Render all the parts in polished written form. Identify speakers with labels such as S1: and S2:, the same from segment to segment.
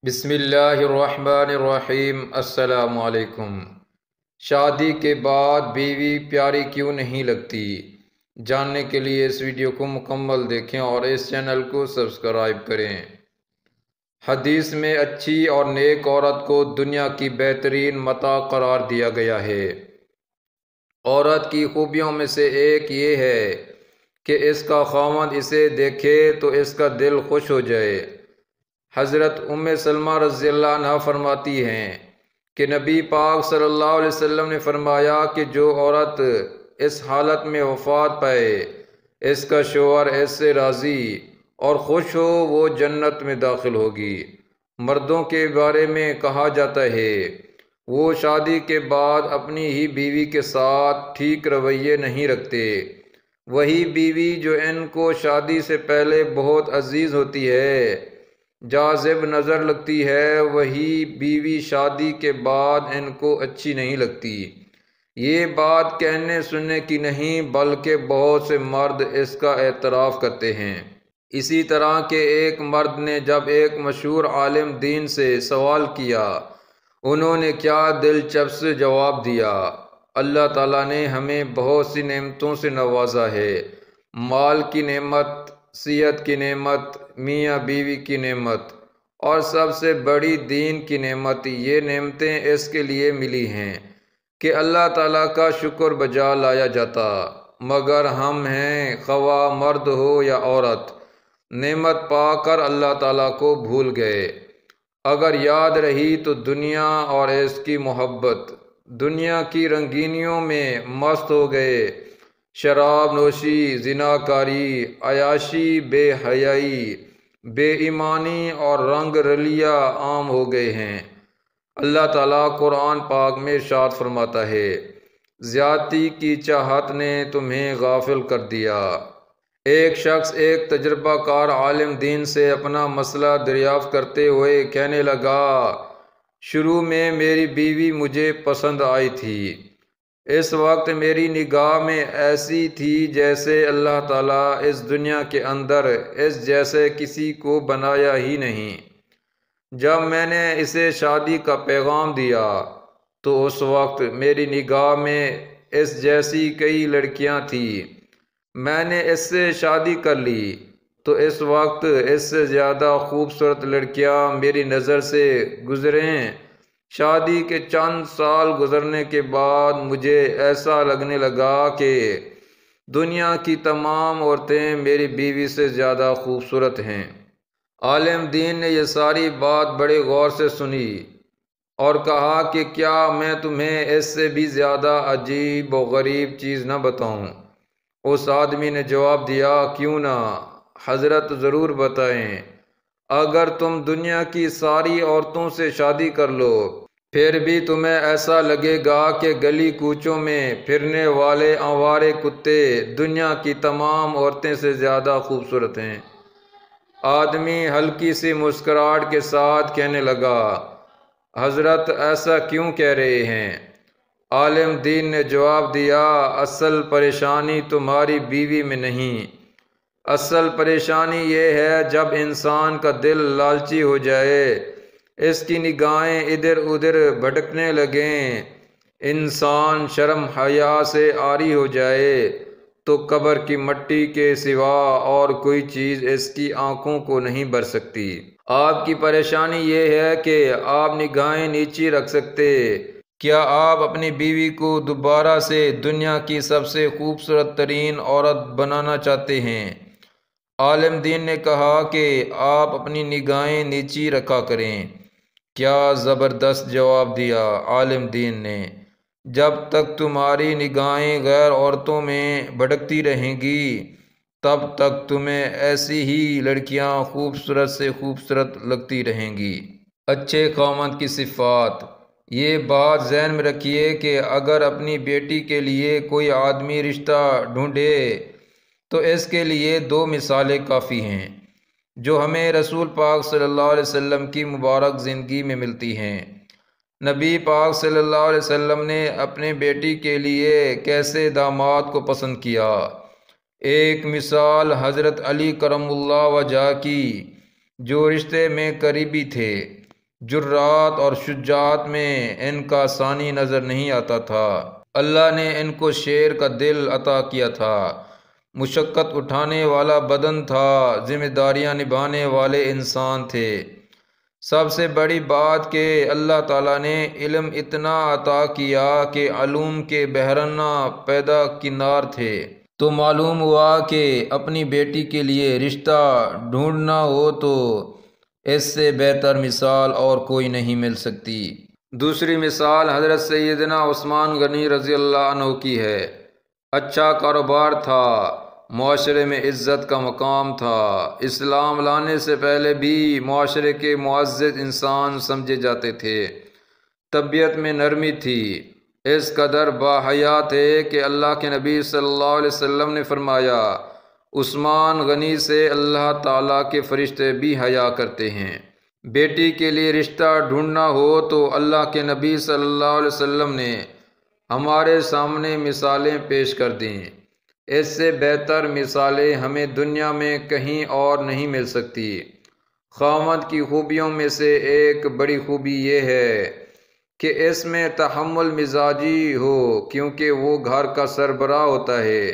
S1: بسم اللہ الرحمن الرحیم۔ السلام علیکم۔ شادی کے بعد بیوی پیاری کیوں نہیں لگتی؟ جاننے کے لیے اس ویڈیو کو مکمل دیکھیں اور اس چینل کو سبسکرائب کریں۔ حدیث میں اچھی اور نیک عورت کو دنیا کی بہترین متاع قرار دیا گیا ہے۔ عورت کی خوبیوں میں سے ایک یہ ہے کہ اس کا خاوند اسے دیکھے تو اس کا دل خوش ہو جائے۔ حضرت ام سلمہ رضی اللہ عنہ فرماتی ہیں کہ نبی پاک صلی اللہ علیہ وسلم نے فرمایا کہ جو عورت اس حالت میں وفات پائے اس کا شوہر اس سے راضی اور خوش ہو وہ جنت میں داخل ہوگی۔ مردوں کے بارے میں کہا جاتا ہے وہ شادی کے بعد اپنی ہی بیوی کے ساتھ ٹھیک رویے نہیں رکھتے۔ وہی بیوی جو ان کو شادی سے پہلے بہت عزیز ہوتی ہے، جاذب نظر لگتی ہے، وہی بیوی شادی کے بعد ان کو اچھی نہیں لگتی۔ یہ بات کہنے سننے کی نہیں بلکہ بہت سے مرد اس کا اعتراف کرتے ہیں۔ اسی طرح کے ایک مرد نے جب ایک مشہور عالم دین سے سوال کیا، انہوں نے کیا دلچسپ جواب دیا۔ اللہ تعالیٰ نے ہمیں بہت سی نعمتوں سے نوازا ہے، مال کی نعمت، صحت کی نعمت، میاں بیوی کی نعمت اور سب سے بڑی دین کی نعمت۔ یہ نعمتیں اس کے لیے ملی ہیں کہ اللہ تعالیٰ کا شکر بجا لایا جاتا، مگر ہم ہیں خواہ مرد ہو یا عورت نعمت پا کر اللہ تعالیٰ کو بھول گئے۔ اگر یاد رہی تو دنیا اور اس کی محبت، دنیا کی رنگینیوں میں مست ہو گئے۔ شراب نوشی، زناکاری، عیاشی، بے حیائی، بے ایمانی اور رنگ رلیا عام ہو گئے ہیں۔ اللہ تعالیٰ قرآن پاک میں ارشاد فرماتا ہے، زیادتی کی چاہت نے تمہیں غافل کر دیا۔ ایک شخص ایک تجربہ کار عالم دین سے اپنا مسئلہ دریافت کرتے ہوئے کہنے لگا، شروع میں میری بیوی مجھے پسند آئی تھی۔ اس وقت میری نگاہ میں ایسی تھی جیسے اللہ تعالیٰ اس دنیا کے اندر اس جیسے کسی کو بنایا ہی نہیں۔ جب میں نے اسے شادی کا پیغام دیا تو اس وقت میری نگاہ میں اس جیسی کئی لڑکیاں تھیں۔ میں نے اس سے شادی کر لی تو اس وقت اس سے زیادہ خوبصورت لڑکیاں میری نظر سے گزریں۔ شادی کے چند سال گزرنے کے بعد مجھے ایسا لگنے لگا کہ دنیا کی تمام عورتیں میری بیوی سے زیادہ خوبصورت ہیں۔ عالم دین نے یہ ساری بات بڑے غور سے سنی اور کہا کہ کیا میں تمہیں اس سے بھی زیادہ عجیب و غریب چیز نہ بتاؤں؟ اس آدمی نے جواب دیا، کیوں نہ حضرت، ضرور بتائیں۔ اگر تم دنیا کی ساری عورتوں سے شادی کر لو پھر بھی تمہیں ایسا لگے گا کہ گلی کوچوں میں پھرنے والے آوارے کتے دنیا کی تمام عورتیں سے زیادہ خوبصورت ہیں۔ آدمی ہلکی سی مسکراہٹ کے ساتھ کہنے لگا، حضرت ایسا کیوں کہہ رہے ہیں؟ عالم دین نے جواب دیا، اصل پریشانی تمہاری بیوی میں نہیں، اصل پریشانی یہ ہے جب انسان کا دل لالچی ہو جائے، اس کی نگاہیں ادھر ادھر بھٹکنے لگیں، انسان شرم حیا سے عاری ہو جائے تو قبر کی مٹی کے سوا اور کوئی چیز اس کی آنکھوں کو نہیں بھر سکتی۔ آپ کی پریشانی یہ ہے کہ آپ نگاہیں نیچی رکھ سکتے۔ کیا آپ اپنی بیوی کو دوبارہ سے دنیا کی سب سے خوبصورت ترین عورت بنانا چاہتے ہیں؟ عالم دین نے کہا کہ آپ اپنی نگاہیں نیچی رکھا کریں۔ کیا زبردست جواب دیا عالم دین نے، جب تک تمہاری نگاہیں غیر عورتوں میں بھٹکتی رہیں گی تب تک تمہیں ایسی ہی لڑکیاں خوبصورت سے خوبصورت لگتی رہیں گی۔ اچھے خاوند کی صفات، یہ بات ذہن میں رکھیے کہ اگر اپنی بیٹی کے لیے کوئی آدمی رشتہ ڈھونڈے تو اس کے لیے دو مثالیں کافی ہیں جو ہمیں رسول پاک صلی اللہ علیہ وسلم کی مبارک زندگی میں ملتی ہیں۔ نبی پاک صلی اللہ علیہ وسلم نے اپنے بیٹی کے لیے کیسے داماد کو پسند کیا۔ ایک مثال حضرت علی کرم اللہ وجہ کی، جو رشتے میں قریبی تھے۔ جرات اور شجاعت میں ان کا ثانی نظر نہیں آتا تھا۔ اللہ نے ان کو شیر کا دل عطا کیا تھا، مشقت اٹھانے والا بدن تھا، ذمہ داریاں نبھانے والے انسان تھے۔ سب سے بڑی بات کہ اللہ تعالیٰ نے علم اتنا عطا کیا کہ علوم کے بحرانہ پیدا کنار تھے۔ تو معلوم ہوا کہ اپنی بیٹی کے لیے رشتہ ڈھونڈنا ہو تو اس سے بہتر مثال اور کوئی نہیں مل سکتی۔ دوسری مثال حضرت سیدنا عثمان غنی رضی اللہ عنہ کی ہے۔ اچھا کاروبار تھا، معاشرے میں عزت کا مقام تھا، اسلام لانے سے پہلے بھی معاشرے کے معزز انسان سمجھے جاتے تھے، طبیعت میں نرمی تھی، اس قدر باحیا تھے کہ اللہ کے نبی صلی اللہ علیہ وسلم نے فرمایا عثمان غنی سے اللہ تعالیٰ کے فرشتے بھی حیا کرتے ہیں۔ بیٹی کے لیے رشتہ ڈھونڈنا ہو تو اللہ کے نبی صلی اللہ علیہ وسلم نے ہمارے سامنے مثالیں پیش کر دیں، اس سے بہتر مثالیں ہمیں دنیا میں کہیں اور نہیں مل سکتی۔ خاوند کی خوبیوں میں سے ایک بڑی خوبی یہ ہے کہ اس میں تحمل مزاجی ہو، کیونکہ وہ گھر کا سربراہ ہوتا ہے۔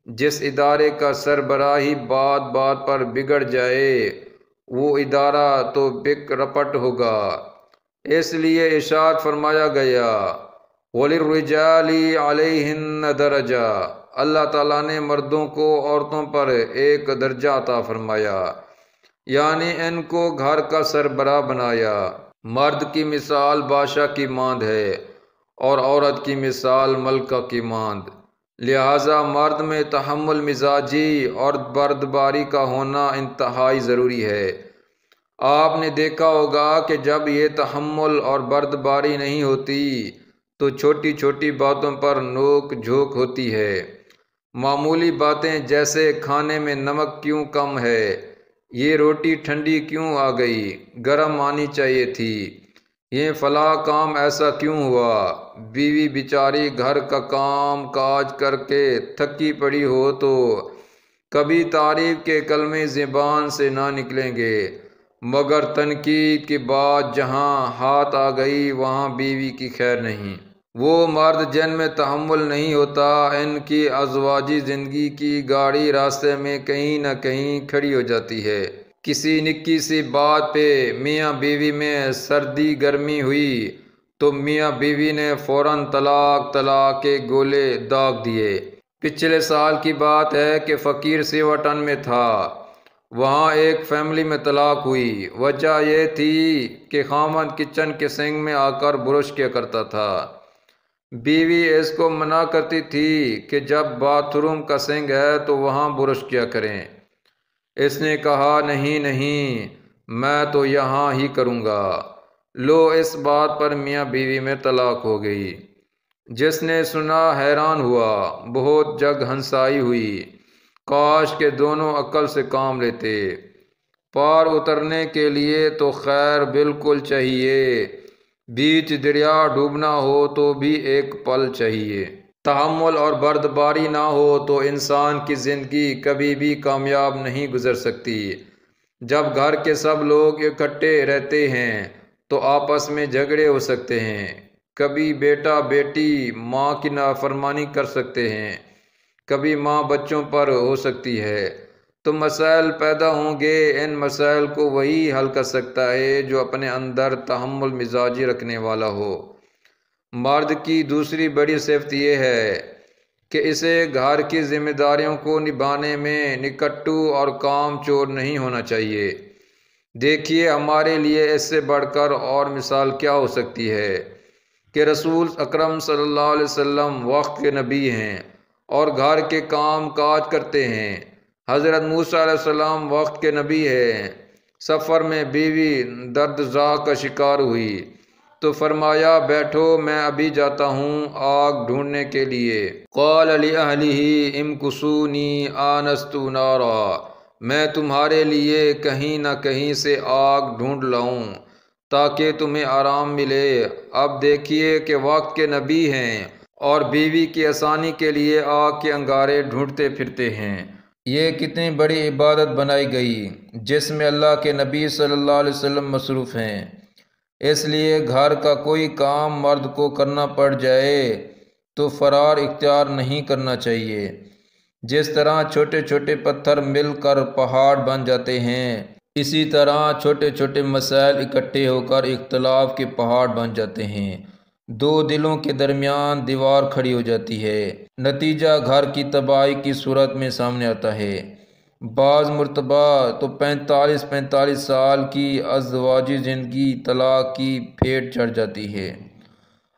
S1: جس ادارے کا سربراہ ہی بات بات پر بگڑ جائے وہ ادارہ تو بک رپٹ ہوگا۔ اس لیے ارشاد فرمایا گیا وَلِلرِّجَالِ عَلَيْهِنَّ دَرَجَةٌ، اللہ تعالیٰ نے مردوں کو عورتوں پر ایک درجہ عطا فرمایا، یعنی ان کو گھر کا سربراہ بنایا۔ مرد کی مثال بادشاہ کی ماند ہے اور عورت کی مثال ملکہ کی ماند، لہٰذا مرد میں تحمل مزاجی اور بردباری کا ہونا انتہائی ضروری ہے۔ آپ نے دیکھا ہوگا کہ جب یہ تحمل اور بردباری نہیں ہوتی تو چھوٹی چھوٹی باتوں پر نوک جھوک ہوتی ہے۔ معمولی باتیں جیسے کھانے میں نمک کیوں کم ہے، یہ روٹی ٹھنڈی کیوں آ گئی، گرم آنی چاہیے تھی، یہ فلاں کام ایسا کیوں ہوا۔ بیوی بیچاری گھر کا کام کاج کر کے تھکی پڑی ہو تو کبھی تعریف کے کلمے زبان سے نہ نکلیں گے، مگر تنقید کی بات جہاں ہاتھ آ گئی وہاں بیوی کی خیر نہیں۔ وہ مرد جن میں تحمل نہیں ہوتا، ان کی ازواجی زندگی کی گاڑی راستے میں کہیں نہ کہیں کھڑی ہو جاتی ہے۔ کسی نکی سی بات پہ میاں بیوی میں سردی گرمی ہوئی تو میاں بیوی نے فوراً طلاق طلاق کے گولے داغ دیے۔ پچھلے سال کی بات ہے کہ فقیر سیواٹن میں تھا، وہاں ایک فیملی میں طلاق ہوئی۔ وجہ یہ تھی کہ خاوند کچن کے سنک میں آ کر برش کیا کرتا تھا، بیوی اس کو منع کرتی تھی کہ جب باتھ روم کا سنک ہے تو وہاں برش کیا کریں۔ اس نے کہا نہیں نہیں، میں تو یہاں ہی کروں گا۔ لو اس بات پر میاں بیوی میں طلاق ہو گئی۔ جس نے سنا حیران ہوا، بہت جگ ہنسائی ہوئی، کاش کہ دونوں عقل سے کام لیتے۔ پار اترنے کے لیے تو خیر بالکل چاہیے، بیچ دریا ڈوبنا ہو تو بھی ایک پل چاہیے۔ تحمل اور بردباری نہ ہو تو انسان کی زندگی کبھی بھی کامیاب نہیں گزر سکتی۔ جب گھر کے سب لوگ اکٹھے رہتے ہیں تو آپس میں جھگڑے ہو سکتے ہیں، کبھی بیٹا بیٹی ماں کی نافرمانی کر سکتے ہیں، کبھی ماں بچوں پر ہو سکتی ہے، تو مسائل پیدا ہوں گے۔ ان مسائل کو وہی حل کر سکتا ہے جو اپنے اندر تحمل مزاجی رکھنے والا ہو۔ مرد کی دوسری بڑی صفت یہ ہے کہ اسے گھر کی ذمہ داریوں کو نبھانے میں نکٹو اور کام چور نہیں ہونا چاہیے۔ دیکھیے ہمارے لیے اس سے بڑھ کر اور مثال کیا ہو سکتی ہے کہ رسول اکرم صلی اللہ علیہ وسلم وقت کے نبی ہیں اور گھر کے کام کاج کرتے ہیں۔ حضرت موسیٰ علیہ السلام وقت کے نبی ہیں، سفر میں بیوی دردزا کا شکار ہوئی تو فرمایا بیٹھو میں ابھی جاتا ہوں آگ ڈھونڈنے کے لیے۔ قال لأہلہ امکثونی آنست نارا، میں تمہارے لیے کہیں نہ کہیں سے آگ ڈھونڈ لاؤں تاکہ تمہیں آرام ملے۔ اب دیکھیے کہ وقت کے نبی ہیں اور بیوی کی آسانی کے لیے آگ کے انگارے ڈھونڈتے پھرتے ہیں۔ یہ کتنی بڑی عبادت بنائی گئی جس میں اللہ کے نبی صلی اللہ علیہ وسلم مصروف ہیں۔ اس لیے گھر کا کوئی کام مرد کو کرنا پڑ جائے تو فرار اختیار نہیں کرنا چاہیے۔ جس طرح چھوٹے چھوٹے پتھر مل کر پہاڑ بن جاتے ہیں، اسی طرح چھوٹے چھوٹے مسائل اکٹھے ہو کر اختلاف کے پہاڑ بن جاتے ہیں۔ دو دلوں کے درمیان دیوار کھڑی ہو جاتی ہے، نتیجہ گھر کی تباہی کی صورت میں سامنے آتا ہے۔ بعض مرتبہ تو 45 سال کی ازدواجی زندگی طلاق کی پھیٹ چڑھ جاتی ہے۔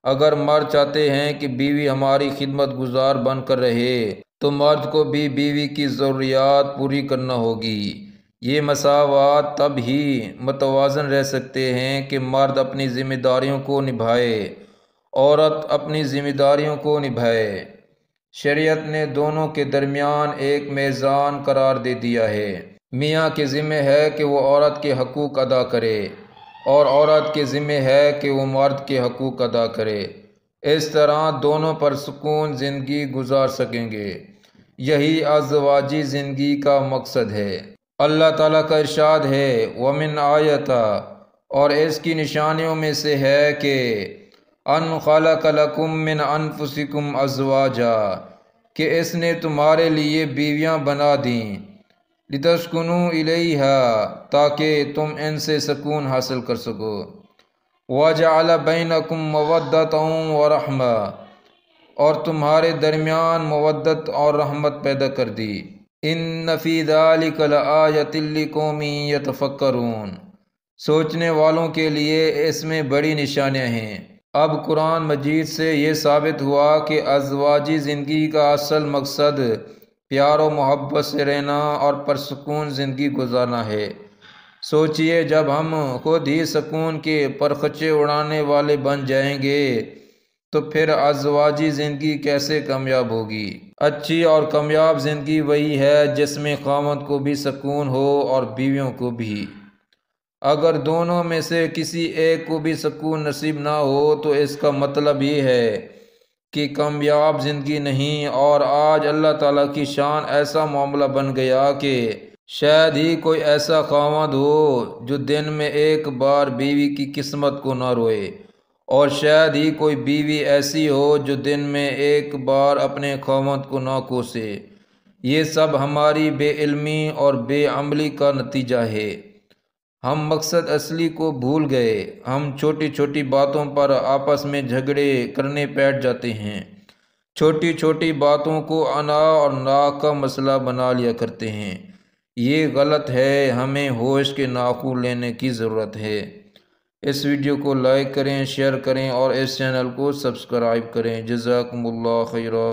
S1: اگر مرد چاہتے ہیں کہ بیوی ہماری خدمت گزار بن کر رہے تو مرد کو بھی بیوی کی ضروریات پوری کرنا ہوگی۔ یہ مساوات تب ہی متوازن رہ سکتے ہیں کہ مرد اپنی ذمہ داریوں کو نبھائے، عورت اپنی ذمہ داریوں کو نبھائے۔ شریعت نے دونوں کے درمیان ایک میزان قرار دے دیا ہے۔ میاں کے ذمہ ہے کہ وہ عورت کے حقوق ادا کرے اور عورت کے ذمہ ہے کہ وہ مرد کے حقوق ادا کرے۔ اس طرح دونوں پرسکون زندگی گزار سکیں گے۔ یہی ازدواجی زندگی کا مقصد ہے۔ اللہ تعالیٰ کا ارشاد ہے، وَمِنْ آیَةٍ، اور اس کی نشانیوں میں سے ہے کہ ان خلق لکم من انفسکم ازواجا، کہ اس نے تمہارے لیے بیویاں بنا دیں، لتسکنوا الیہا، تاکہ تم ان سے سکون حاصل کر سکو، وجعل بینکم مودۃ ورحمہ، اور تمہارے درمیان مودت اور رحمت پیدا کر دی۔ ان فی ذلک لآیۃ لقوم یتفکرون، سوچنے والوں کے لیے اس میں بڑی نشانیاں ہیں۔ اب قرآن مجید سے یہ ثابت ہوا کہ ازدواجی زندگی کا اصل مقصد پیار و محبت سے رہنا اور پرسکون زندگی گزارنا ہے۔ سوچئے، جب ہم خود ہی سکون کے پرخچے اڑانے والے بن جائیں گے تو پھر ازدواجی زندگی کیسے کامیاب ہوگی؟ اچھی اور کامیاب زندگی وہی ہے جس میں خاوند کو بھی سکون ہو اور بیویوں کو بھی۔ اگر دونوں میں سے کسی ایک کو بھی سکون نصیب نہ ہو تو اس کا مطلب یہ ہے کہ کامیاب زندگی نہیں، اور آج اللہ تعالیٰ کی شان ایسا معاملہ بن گیا کہ شاید ہی کوئی ایسا خاوند ہو جو دن میں ایک بار بیوی کی قسمت کو نہ روئے، اور شاید ہی کوئی بیوی ایسی ہو جو دن میں ایک بار اپنے خاوند کو نہ کوسے۔ یہ سب ہماری بے علمی اور بے عملی کا نتیجہ ہے۔ ہم مقصد اصلی کو بھول گئے۔ ہم چھوٹی چھوٹی باتوں پر آپس میں جھگڑے کرنے بیٹھ جاتے ہیں، چھوٹی چھوٹی باتوں کو انا اور ناک کا مسئلہ بنا لیا کرتے ہیں۔ یہ غلط ہے، ہمیں ہوش کے ناخن لینے کی ضرورت ہے۔ اس ویڈیو کو لائک کریں، شیئر کریں اور اس چینل کو سبسکرائب کریں۔ جزاکم اللہ خیرا۔